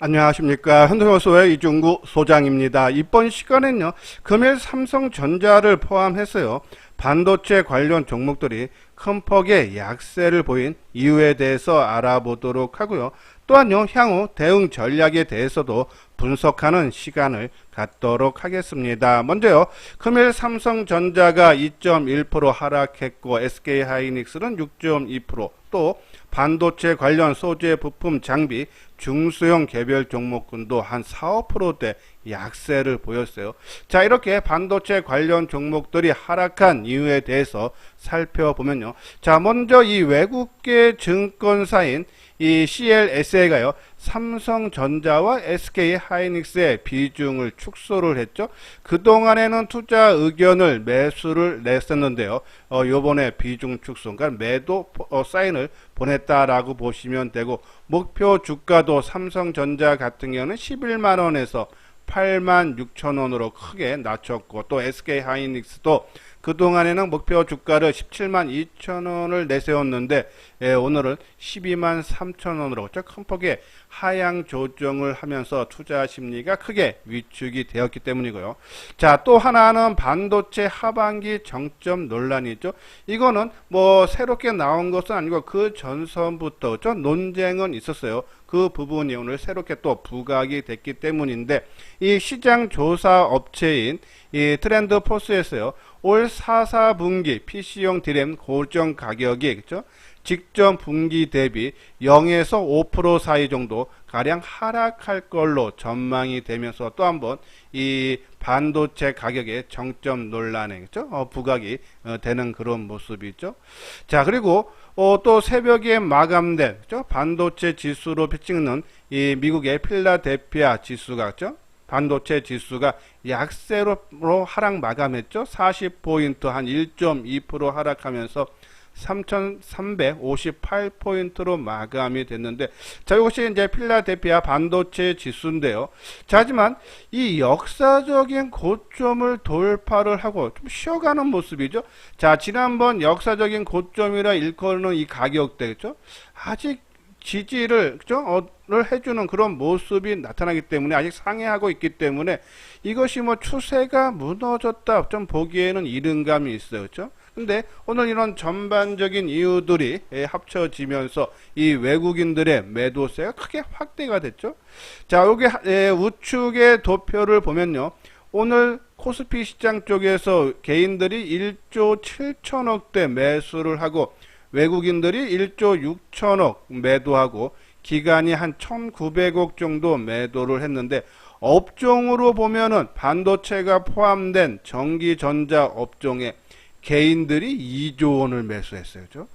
안녕하십니까. 현대모소의 이중구 소장입니다. 이번 시간에는요, 금일 삼성전자를 포함해서요, 반도체 관련 종목들이 큰 폭의 약세를 보인 이유에 대해서 알아보도록 하고요. 또한요, 향후 대응 전략에 대해서도 분석하는 시간을 갖도록 하겠습니다. 먼저요, 금일 삼성전자가 2.1% 하락했고 SK하이닉스는 6.2%, 또 반도체 관련 소재 부품 장비 중소형 개별 종목군도 한 4, 5%대 약세를 보였어요. 자, 이렇게 반도체 관련 종목들이 하락한 이유에 대해서 살펴보면요. 자, 먼저 이 외국계 증권사인 이 CLSA가요, 삼성전자와 SK하이닉스의 비중을 축소를 했죠. 그동안에는 투자 의견을 매수를 냈었는데요. 요번에 비중 축소, 그러니까 매도 사인을 보냈다라고 보시면 되고, 목표 주가도 삼성전자 같은 경우는 11만원에서 86,000원으로 크게 낮췄고, 또 SK하이닉스도 그동안에는 목표 주가를 17만 2천원을 내세웠는데 오늘은 12만 3천원으로 큰 폭의 하향 조정을 하면서 투자 심리가 크게 위축이 되었기 때문이고요. 자, 또 하나는 반도체 하반기 정점 논란이죠. 이거는 뭐 새롭게 나온 것은 아니고 그 전선부터 논쟁은 있었어요. 그 부분이 오늘 새롭게 또 부각이 됐기 때문인데, 이 시장 조사 업체인 이 트렌드 포스에서요, 올 4분기 PC용 DRAM 고정 가격이 그죠? 직전 분기 대비 0에서 5% 사이 정도 가량 하락할 걸로 전망이 되면서 또 한번 이 반도체 가격의 정점 논란에 그죠? 부각이 되는 그런 모습이죠. 자, 그리고 또 새벽에 마감된 그죠? 반도체 지수로 찍는 이 미국의 필라델피아 지수가 그죠? 반도체 지수가 약세로 하락 마감했죠. 40포인트 한 1.2% 하락하면서 3,358포인트로 마감이 됐는데, 자, 이것이 이제 필라델피아 반도체 지수인데요. 자, 하지만 이 역사적인 고점을 돌파를 하고 좀 쉬어가는 모습이죠. 자, 지난번 역사적인 고점이라 일컫는 이 가격대죠. 아직 지지를 를 해주는 그런 모습이 나타나기 때문에 아직 상회하고 있기 때문에 이것이 뭐 추세가 무너졌다 좀 보기에는 이른 감이 있어요. 그렇죠? 근데 오늘 이런 전반적인 이유들이 합쳐지면서 이 외국인들의 매도세가 크게 확대가 됐죠. 자, 여기 우측의 도표를 보면요. 오늘 코스피 시장 쪽에서 개인들이 1조 7천억대 매수를 하고 외국인들이 1조 6천억 매도하고 기관이 한 1,900억 정도 매도를 했는데, 업종으로 보면은 반도체가 포함된 전기전자 업종에 개인들이 2조 원을 매수했어요. 그죠?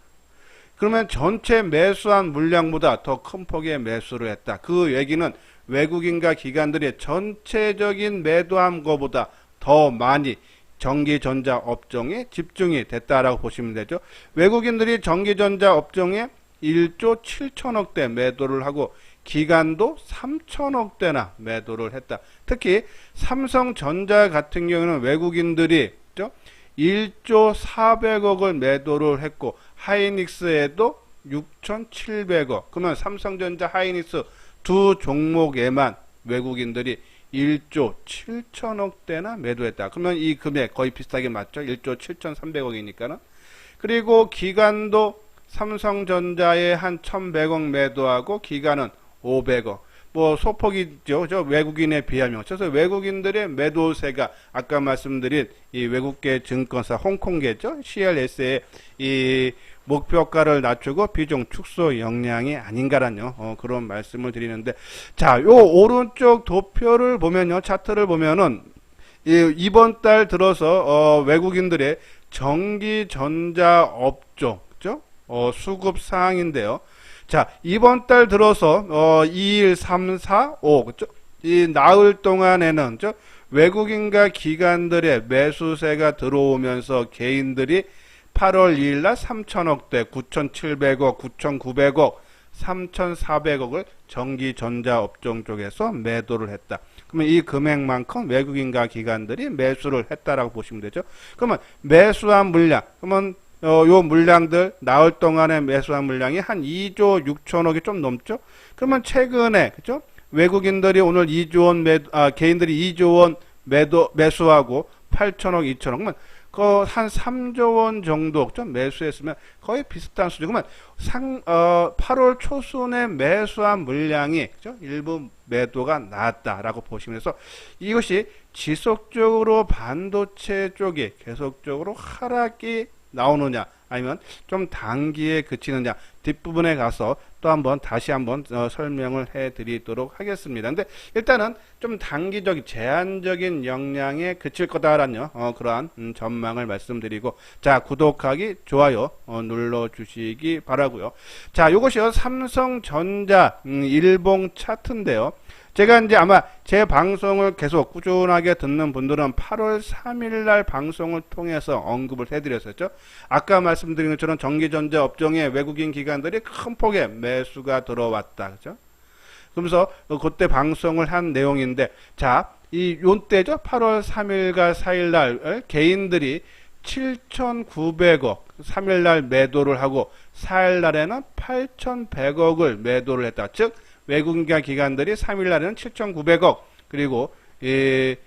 그러면 전체 매수한 물량보다 더 큰 폭의 매수를 했다. 그 얘기는 외국인과 기관들이 전체적인 매도한 것보다 더 많이 전기전자 업종에 집중이 됐다라고 보시면 되죠. 외국인들이 전기전자 업종에 1조 7천억대 매도를 하고 기관도 3천억대나 매도를 했다. 특히 삼성전자 같은 경우는 외국인들이 1조 400억을 매도를 했고 하이닉스에도 6,700억. 그러면 삼성전자 하이닉스 두 종목에만 외국인들이 1조 7천억대나 매도했다. 그러면 이 금액 거의 비슷하게 맞죠? 1조 7,300억이니까는. 그리고 기관도 삼성전자에 한 1,100억 매도하고 기관은 500억. 뭐 소폭이죠. 저 외국인에 비하면. 그래서 외국인들의 매도세가 아까 말씀드린 이 외국계 증권사 홍콩계죠. CLS의 이 목표가를 낮추고 비중 축소 역량이 아닌가라는 그런 말씀을 드리는데, 자, 요 오른쪽 도표를 보면요, 차트를 보면은 이번 달 들어서 외국인들의 전기전자 업종 수급 사항인데요. 자, 이번 달 들어서 2일, 3, 4, 5 그죠? 이 나흘 동안에는 외국인과 기관들의 매수세가 들어오면서 개인들이 8월 2일 날 3천억대, 9,700억, 9,900억, 3,400억을 전기전자 업종 쪽에서 매도를 했다. 그러면 이 금액만큼 외국인과 기관들이 매수를 했다라고 보시면 되죠. 그러면 매수한 물량, 그러면 요 물량들 나흘 동안에 매수한 물량이 한 2조 6천억이 좀 넘죠. 그러면 최근에 그죠? 외국인들이 오늘 2조 원 개인들이 2조 원 매수하고 8천억, 2천억은 한 3조 원 정도 좀 매수했으면 거의 비슷한 수준이면 8월 초순에 매수한 물량이 그죠? 일부 매도가 나왔다라고 보시면 해서 이것이 지속적으로 반도체 쪽에 계속적으로 하락이 나오느냐 아니면 좀 단기에 그치느냐 뒷부분에 가서 또 한번 다시 한번 설명을 해 드리도록 하겠습니다. 근데 일단은 좀 단기적인 제한적인 역량에 그칠 거다라는 그러한 전망을 말씀드리고 자 구독하기 좋아요 눌러 주시기 바라고요. 자 요것이요 삼성전자 일봉 차트인데요. 제가 이제 아마 제 방송을 계속 꾸준하게 듣는 분들은 8월 3일 날 방송을 통해서 언급을 해드렸었죠. 아까 말씀드린 것처럼 전기전자 업종에 외국인 기관들이 큰 폭의 매수가 들어왔다. 그죠? 그러면서 그때 방송을 한 내용인데, 자, 요때죠. 8월 3일과 4일 날 개인들이 7,900억 3일 날 매도를 하고 4일 날에는 8,100억을 매도를 했다. 즉 외국인 기관들이 3일 날에는 7,900억 그리고 4일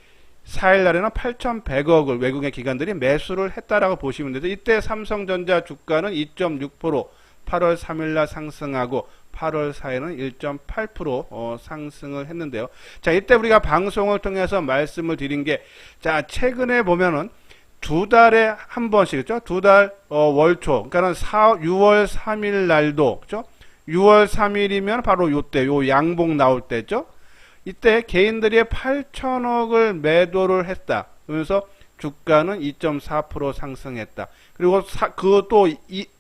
날에는 8,100억을 외국인 기관들이 매수를 했다라고 보시면 되죠. 이때 삼성전자 주가는 2.6% 8월 3일 날 상승하고 8월 4일은 1.8% 상승을 했는데요. 자, 이때 우리가 방송을 통해서 말씀을 드린 게, 자, 최근에 보면은 두 달에 한 번씩, 그죠? 두 달, 월초. 그러니까는 6월 3일 날도, 그죠? 6월 3일이면 바로 요때, 요 양봉 나올 때죠? 이때 개인들이 8천억을 매도를 했다. 그러면서 주가는 2.4% 상승했다. 그리고 그것도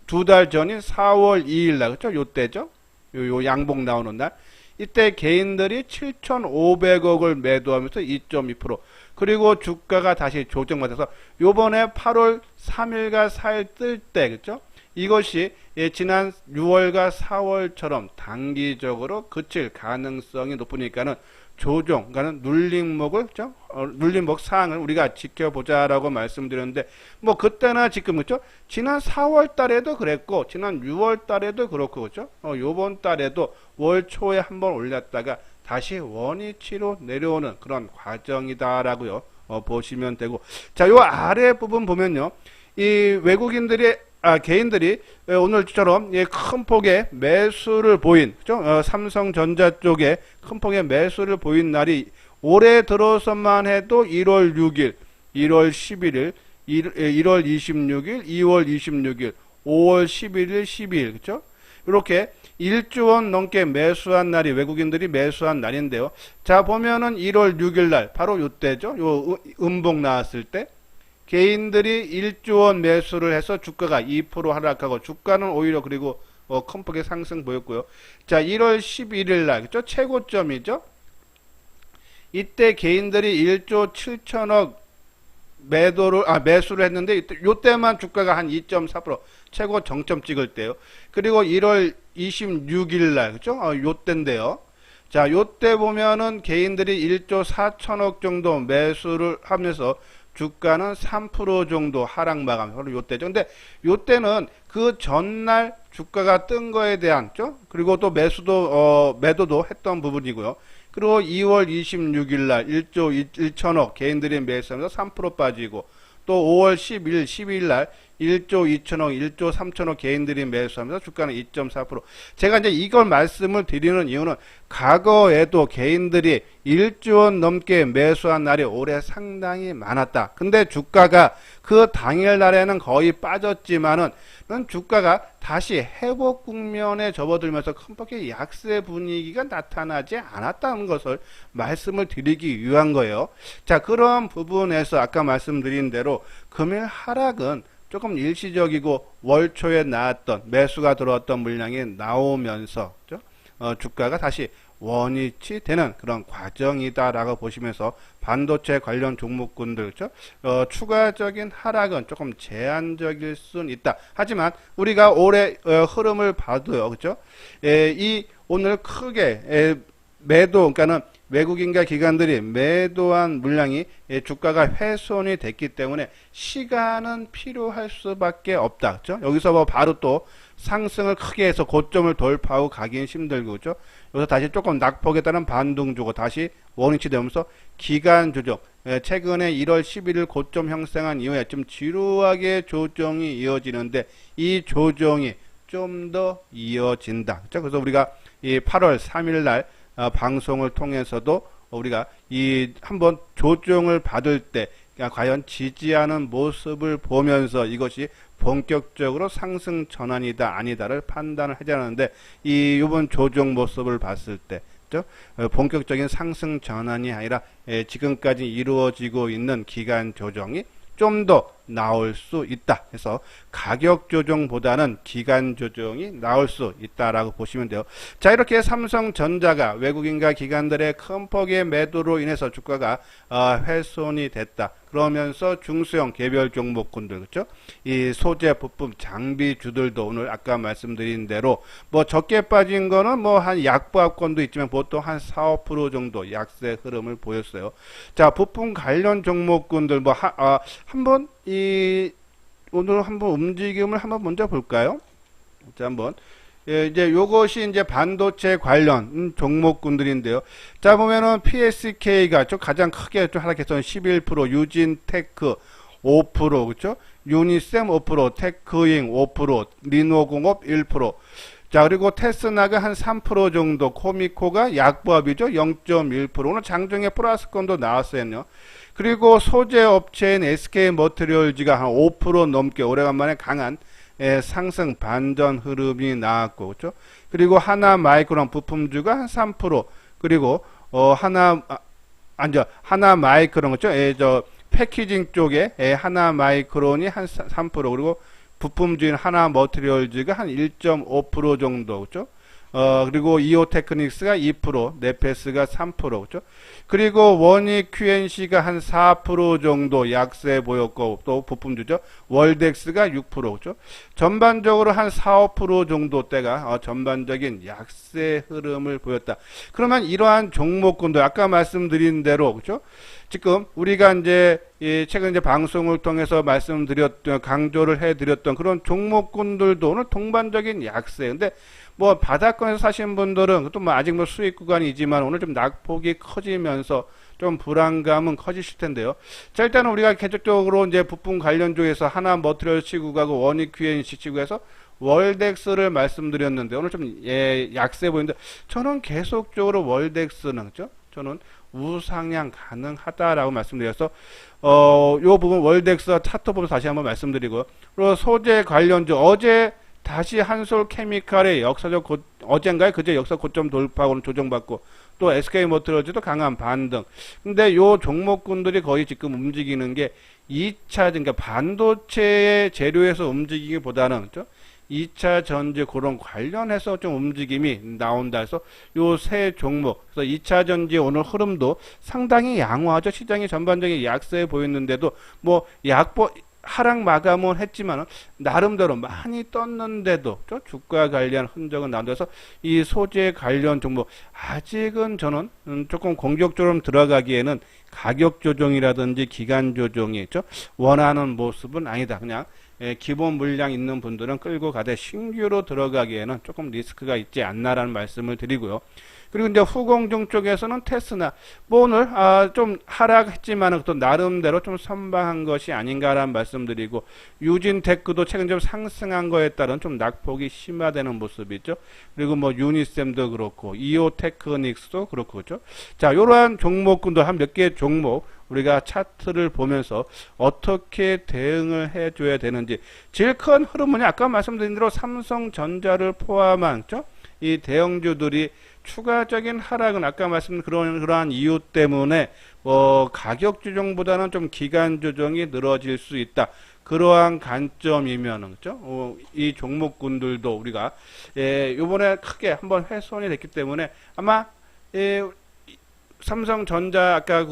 두 달 전인 4월 2일 날, 그죠? 요때죠? 요 양봉 나오는 날. 이때 개인들이 7,500억을 매도하면서 2.2%. 그리고 주가가 다시 조정받아서 요번에 8월 3일과 4일 뜰 때, 그죠? 이것이 지난 6월과 4월처럼 단기적으로 그칠 가능성이 높으니까는 조정, 그러니까 눌림목을, 그죠? 눌림목 사항을 우리가 지켜보자라고 말씀드렸는데, 뭐 그때나 지금 그죠? 지난 4월 달에도 그랬고, 지난 6월 달에도 그렇고, 그죠? 요번 달에도 월 초에 한번 올렸다가 다시 원위치로 내려오는 그런 과정이다라고요. 보시면 되고, 자, 요 아래 부분 보면요, 이 외국인들이 개인들이 오늘처럼 큰 폭의 매수를 보인, 그죠? 삼성전자 쪽에 큰 폭의 매수를 보인 날이 올해 들어서만 해도 1월 6일, 1월 11일, 1월 26일, 2월 26일, 5월 11일, 12일, 그죠? 이렇게 1조 원 넘게 매수한 날이 외국인들이 매수한 날인데요. 자, 보면은 1월 6일 날, 바로 요때죠? 요 음봉 나왔을 때. 개인들이 1조 원 매수를 해서 주가가 2% 하락하고 주가는 오히려 그리고 큰 폭의 상승 보였고요. 자, 1월 11일 날, 그죠? 최고점이죠? 이때 개인들이 1조 7천억 매수를 했는데 요때만 주가가 한 2.4% 최고 정점 찍을 때요. 그리고 1월 26일 날, 그죠? 요때인데요. 자, 요때 보면은 개인들이 1조 4천억 정도 매수를 하면서 주가는 3% 정도 하락 마감. 바로 요때죠. 근데 요때는 그 전날 주가가 뜬 거에 대한, 그리고 또 매도도 했던 부분이고요. 그리고 2월 26일 날 1조 1천억 개인들이 매수하면서 3% 빠지고, 또 5월 10일, 12일 날 1조 2천억, 1조 3천억 개인들이 매수하면서 주가는 2.4%. 제가 이제 이걸 말씀을 드리는 이유는 과거에도 개인들이 1조 원 넘게 매수한 날이 올해 상당히 많았다. 근데 주가가 그 당일 날에는 거의 빠졌지만은 주가가 다시 회복 국면에 접어들면서 큰 폭의 약세 분위기가 나타나지 않았다는 것을 말씀을 드리기 위한 거예요. 자, 그런 부분에서 아까 말씀드린 대로 금일 하락은 조금 일시적이고 월초에 나왔던 매수가 들어왔던 물량이 나오면서 주가가 다시 원위치 되는 그런 과정이다라고 보시면서 반도체 관련 종목군들 추가적인 하락은 조금 제한적일 수는 있다. 하지만 우리가 올해 흐름을 봐도요, 그죠? 이 오늘 크게 매도, 그러니까는 외국인과 기관들이 매도한 물량이 주가가 훼손이 됐기 때문에 시간은 필요할 수밖에 없다. 그죠? 여기서 뭐 바로 또 상승을 크게 해서 고점을 돌파하고 가긴 힘들고, 그죠? 여기서 다시 조금 낙폭에 따른 반등 주고 다시 원위치 되면서 기간 조정, 최근에 1월 11일 고점 형성한 이후에 좀 지루하게 조정이 이어지는데 이 조정이 좀 더 이어진다. 그죠? 그래서 우리가 이 8월 3일 날 방송을 통해서도 우리가 이 한번 조정을 받을 때 과연 지지하는 모습을 보면서 이것이 본격적으로 상승 전환이다 아니다를 판단을 해야 하는데 이번 조정 모습을 봤을 때 본격적인 상승 전환이 아니라 지금까지 이루어지고 있는 기간 조정이 좀 더 나올 수 있다. 그래서 가격 조정보다는 기간 조정이 나올 수 있다라고 보시면 돼요. 자, 이렇게 삼성전자가 외국인과 기관들의 큰 폭의 매도로 인해서 주가가 훼손이 됐다. 그러면서 중소형 개별 종목군들, 그렇죠? 이 소재, 부품, 장비주들도 오늘 아까 말씀드린 대로 뭐 적게 빠진 거는 뭐 한 약보합권도 있지만 보통 한 4, 5% 정도 약세 흐름을 보였어요. 자, 부품 관련 종목군들 뭐 한번 오늘 한번 움직임을 한번 먼저 볼까요? 자, 한번. 이제 요것이 이제 반도체 관련 종목군들인데요. 자, 보면은 PSK가 좀 가장 크게 좀 하락해서 11%, 유진테크 5%, 그렇죠? 유니셈 5%, 테크잉 5%, 리노공업 1%. 자, 그리고 테스나가 한 3% 정도, 코미코가 약보합이죠. 0.1%. 오늘 장중에 플러스권도 나왔어요. 그리고 소재 업체인 SK머티리얼즈가 한 5% 넘게 오래간만에 강한 상승 반전 흐름이 나왔고, 그렇죠? 그리고 하나마이크론 부품주가 한 3%, 그리고 하나마이크론, 그렇죠? 패키징 쪽에 하나마이크론이 한 3%, 그리고 부품주인 하나머티리얼즈가 한 1.5% 정도, 그렇죠? 그리고 이오테크닉스가 2%, 네페스가 3%, 그렇죠? 그리고 원익 QNC가 한 4% 정도 약세 보였고, 또 부품주죠. 월덱스가 6%, 그렇죠? 전반적으로 한 4, 5% 정도 대가 전반적인 약세 흐름을 보였다. 그러면 이러한 종목군들 아까 말씀드린 대로, 그렇죠? 지금 우리가 이제 최근 이제 방송을 통해서 말씀드렸던 강조를 해드렸던 그런 종목군들도 오늘 동반적인 약세. 근데 뭐 바닥권에서 사신 분들은 또 뭐 아직 뭐 수익 구간이지만 오늘 좀 낙폭이 커지면서 좀 불안감은 커지실 텐데요. 자, 일단은 우리가 계속적으로 이제 부품 관련 쪽에서 하나 머티리얼 치고가고 원익 QNC 치고해서 월덱스를 말씀드렸는데 오늘 좀 약세 보이는데 저는 계속적으로 월덱스는 그죠? 저는 우상향 가능하다라고 말씀드려서 요 부분 월덱스 차트 보면서 다시 한번 말씀드리고 그리고 소재 관련주 어제 다시 한솔케미칼의 역사적 어젠가에 그제 역사 고점 돌파하고는 조정받고 또 SK머티리얼즈도 강한 반등. 근데 요 종목군들이 거의 지금 움직이는 게 2차 그러니까 반도체의 재료에서 움직이기보다는 그렇죠? 2차 전지 그런 관련해서 좀 움직임이 나온다 해서 요 세 종목 그래서 2차 전지 오늘 흐름도 상당히 양호하죠. 시장이 전반적인 약세에 보였는데도 뭐 하락 마감은 했지만 나름대로 많이 떴는데도 주가 관련 흔적은 나온다서 이 소재 관련 종목 아직은 저는 조금 공격적으로 들어가기에는 가격 조정이라든지 기간 조정이 있죠. 원하는 모습은 아니다. 그냥 기본 물량 있는 분들은 끌고 가되 신규로 들어가기에는 조금 리스크가 있지 않나라는 말씀을 드리고요. 그리고 이제 후공정 쪽에서는 테스나 뭐 오늘 좀 하락했지만 또 나름대로 좀 선방한 것이 아닌가라는 말씀드리고 유진테크도 최근 좀 상승한 거에 따른 좀 낙폭이 심화되는 모습이죠. 그리고 뭐 유니셈도 그렇고 이오테크닉스도 그렇고 그렇죠. 자, 이러한 종목군도 한 몇 개 종목 우리가 차트를 보면서 어떻게 대응을 해줘야 되는지 제일 큰 흐름은 아까 말씀드린 대로 삼성전자를 포함한 이 대형주들이 추가적인 하락은 아까 말씀드린 그러한 이유 때문에 가격 조정보다는 좀 기간 조정이 늘어질 수 있다. 그러한 관점이면은 그렇죠? 이 종목군들도 우리가 이번에 크게 한번 훼손이 됐기 때문에 아마 삼성전자 아까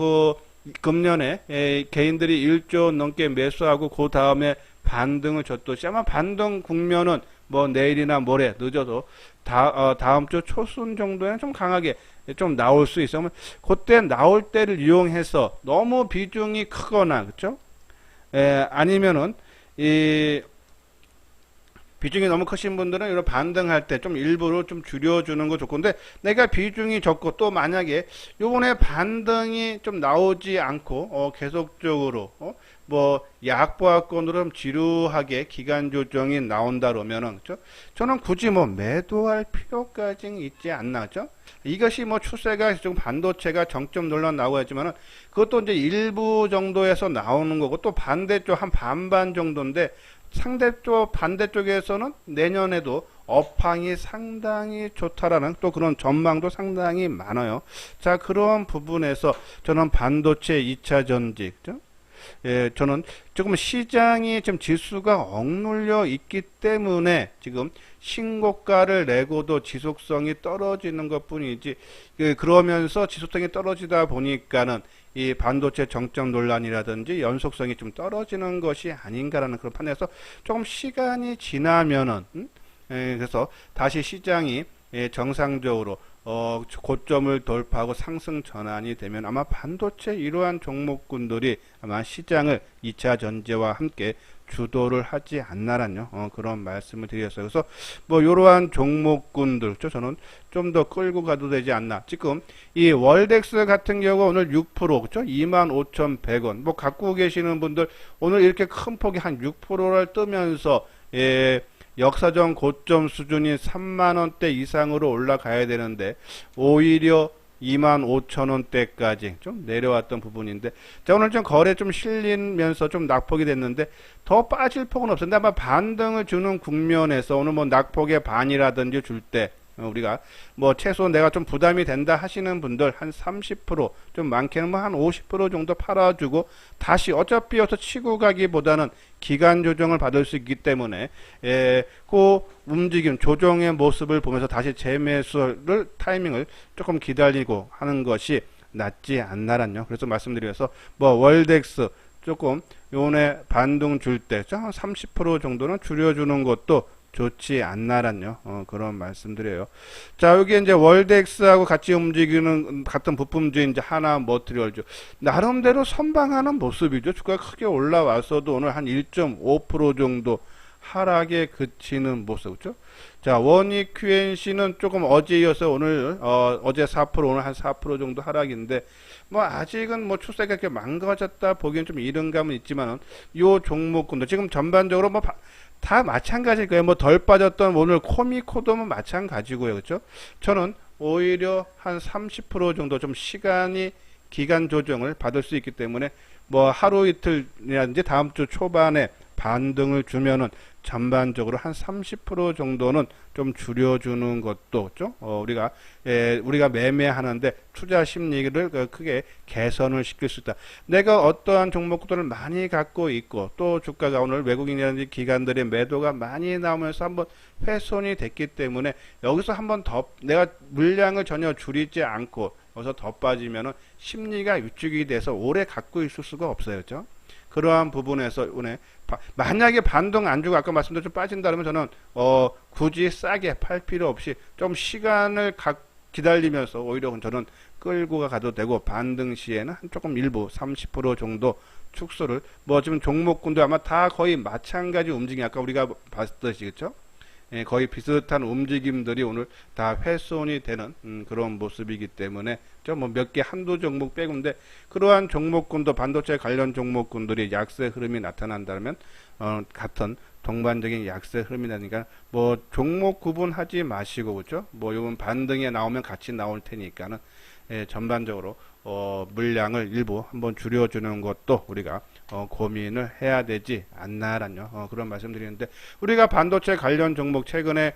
금년에 개인들이 1조 넘게 매수하고 그 다음에 반등을 줬듯이 아마 반등 국면은 뭐 내일이나 모레 늦어도 다음 주 초순 정도에는 좀 강하게 좀 나올 수 있어. 그때 나올 때를 이용해서 너무 비중이 크거나, 그쵸? 아니면은 이 비중이 너무 크신 분들은 이런 반등할 때 좀 일부러 좀 줄여주는 거 좋고, 근데 내가 비중이 적고 또 만약에 요번에 반등이 좀 나오지 않고 계속적으로 뭐 약보합권으로 좀 지루하게 기간 조정이 나온다 그러면은, 그죠? 저는 굳이 뭐 매도할 필요까지는 있지 않나, 그죠? 이것이 뭐 추세가 지금 반도체가 정점 논란 나오고 했지만은 그것도 이제 일부 정도에서 나오는 거고, 또 반대쪽 한 반반 정도인데, 상대쪽 반대쪽에서는 내년에도 업황이 상당히 좋다라는 또 그런 전망도 상당히 많아요. 자, 그런 부분에서 저는 반도체 2차 전지, 그죠? 저는 조금 시장이 지금 지수가 억눌려 있기 때문에 지금 신고가를 내고도 지속성이 떨어지는 것 뿐이지, 그러면서 지속성이 떨어지다 보니까는 이 반도체 정점 논란이라든지 연속성이 좀 떨어지는 것이 아닌가라는 그런 판단에서 조금 시간이 지나면은, 그래서 다시 시장이 정상적으로 고점을 돌파하고 상승 전환이 되면 아마 반도체 이러한 종목군들이 아마 시장을 2차 전지와 함께 주도를 하지 않나라는 그런 말씀을 드렸어요. 그래서 뭐 이러한 종목군들 저는 좀 더 끌고 가도 되지 않나. 지금 이 월덱스 같은 경우 오늘 6% 그죠? 25,100원. 뭐 갖고 계시는 분들 오늘 이렇게 큰 폭이 한 6%를 뜨면서 역사적 고점 수준이 3만원대 이상으로 올라가야 되는데 오히려 25,000원대까지 좀 내려왔던 부분인데, 자, 오늘 좀 거래 좀 실리면서 좀 낙폭이 됐는데 더 빠질 폭은 없었는데 아마 반등을 주는 국면에서 오늘 뭐 낙폭의 반이라든지 줄 때 우리가 뭐 최소 내가 좀 부담이 된다 하시는 분들 한 30%좀 많게는 뭐 한 50% 정도 팔아주고 다시 어차피 여기서 치고 가기보다는 기간 조정을 받을 수 있기 때문에 그 움직임 조정의 모습을 보면서 다시 재매수를 타이밍을 조금 기다리고 하는 것이 낫지 않나란요. 그래서 말씀드려서 뭐 월덱스 조금 요번에 반등 줄 때 한 30% 정도는 줄여주는 것도 좋지 않나란요. 그런 말씀드려요. 자, 여기 이제 월덱스하고 같이 움직이는 같은 부품주인 이제 하나 머티리얼죠. 나름대로 선방하는 모습이죠. 주가가 크게 올라와서도 오늘 한 1.5% 정도 하락에 그치는 모습, 그죠? 자, 원익 QNC는 조금 어제 이어서 오늘, 어제 4%, 오늘 한 4% 정도 하락인데, 뭐, 아직은 뭐 추세가 이렇게 망가졌다 보기엔 좀 이른 감은 있지만은, 요 종목군도 지금 전반적으로 뭐, 다 마찬가지일 거예요. 뭐 덜 빠졌던 오늘 코미코도 뭐 마찬가지고요. 그렇죠? 저는 오히려 한 30% 정도 좀 시간이 기간 조정을 받을 수 있기 때문에 뭐 하루 이틀이라든지 다음 주 초반에 반등을 주면은 전반적으로 한 30% 정도는 좀 줄여주는 것도 좀 우리가 매매하는데 투자 심리를 크게 개선을 시킬 수 있다. 내가 어떠한 종목들을 많이 갖고 있고 또 주가가 오늘 외국인이라든지 기관들의 매도가 많이 나오면서 한번 훼손이 됐기 때문에 여기서 한번 더 내가 물량을 전혀 줄이지 않고 여기서 더 빠지면은 심리가 위축이 돼서 오래 갖고 있을 수가 없어요. 그렇죠? 그러한 부분에서 오늘 만약에 반등 안 주고 아까 말씀드린 좀 빠진다 그러면 저는 굳이 싸게 팔 필요 없이 좀 시간을 기다리면서 오히려 저는 끌고 가도 되고 반등 시에는 조금 일부 30% 정도 축소를 뭐 지금 종목군도 아마 다 거의 마찬가지 움직임 아까 우리가 봤듯이 그렇죠? 거의 비슷한 움직임들이 오늘 다 훼손이 되는 그런 모습이기 때문에 좀 뭐 몇 개 한두 종목 빼고인데 그러한 종목군도 반도체 관련 종목군들이 약세 흐름이 나타난다면 같은 동반적인 약세 흐름이 나니까 뭐 종목 구분하지 마시고 그죠? 뭐 요번 반등에 나오면 같이 나올 테니까는 전반적으로 물량을 일부 한번 줄여주는 것도 우리가 고민을 해야 되지 않나라는 그런 말씀드리는데 우리가 반도체 관련 종목 최근에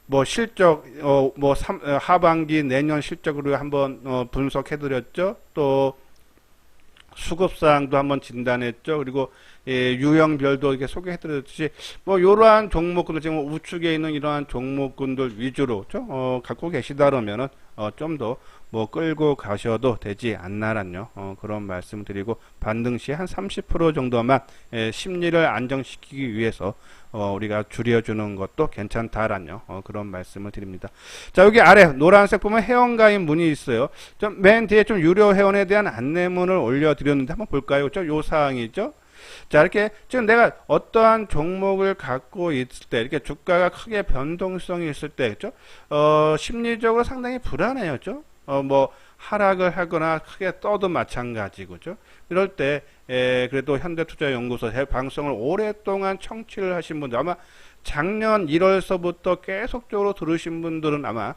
뭐 실적 하반기 내년 실적으로 한번 분석해드렸죠. 또 수급사항도 한번 진단했죠. 그리고 유형별도 이렇게 소개해드렸듯이 뭐 이러한 종목군들 지금 우측에 있는 이러한 종목군들 위주로 갖고 계시다 그러면은 좀 더 뭐 끌고 가셔도 되지 않나란요. 그런 말씀드리고 반등 시 한 30% 정도만 심리를 안정시키기 위해서 우리가 줄여주는 것도 괜찮다라는 그런 말씀을 드립니다. 자, 여기 아래 노란색 보면 회원가입 문이 있어요. 맨 뒤에 좀 유료 회원에 대한 안내문을 올려드렸는데 한번 볼까요? 요 사항이죠. 자, 이렇게 지금 내가 어떠한 종목을 갖고 있을 때, 이렇게 주가가 크게 변동성이 있을 때, 그죠? 심리적으로 상당히 불안해요, 그죠? 뭐 하락을 하거나 크게 떠도 마찬가지고죠. 이럴 때 그래도 현대투자연구소 방송을 오랫동안 청취를 하신 분들, 아마 작년 1월서부터 계속적으로 들으신 분들은 아마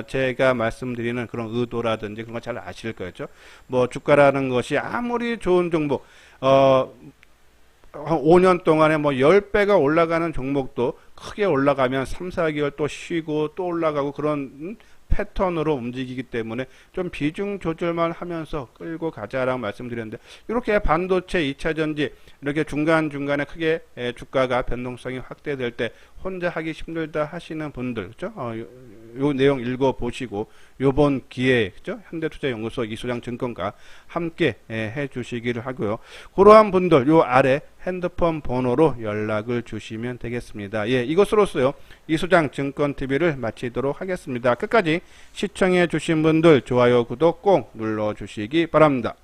제가 말씀드리는 그런 의도라든지 그런 거 잘 아실 거죠. 뭐 주가라는 것이 아무리 좋은 종목, 한 5년 동안에 뭐 10배가 올라가는 종목도 크게 올라가면 3, 4개월 또 쉬고 또 올라가고 그런 패턴으로 움직이기 때문에 좀 비중 조절만 하면서 끌고 가자라고 말씀드렸는데, 이렇게 반도체, 2차전지 이렇게 중간중간에 크게 주가가 변동성이 확대될 때 혼자 하기 힘들다 하시는 분들, 그죠? 요 내용 읽어보시고 요번 기회에, 그죠? 현대투자연구소 이소장 증권가 함께 해 주시기를 하고요. 그러한 분들 요 아래 핸드폰 번호로 연락을 주시면 되겠습니다. 예, 이것으로서요 이소장 증권TV를 마치도록 하겠습니다. 끝까지 시청해 주신 분들 좋아요, 구독 꼭 눌러 주시기 바랍니다.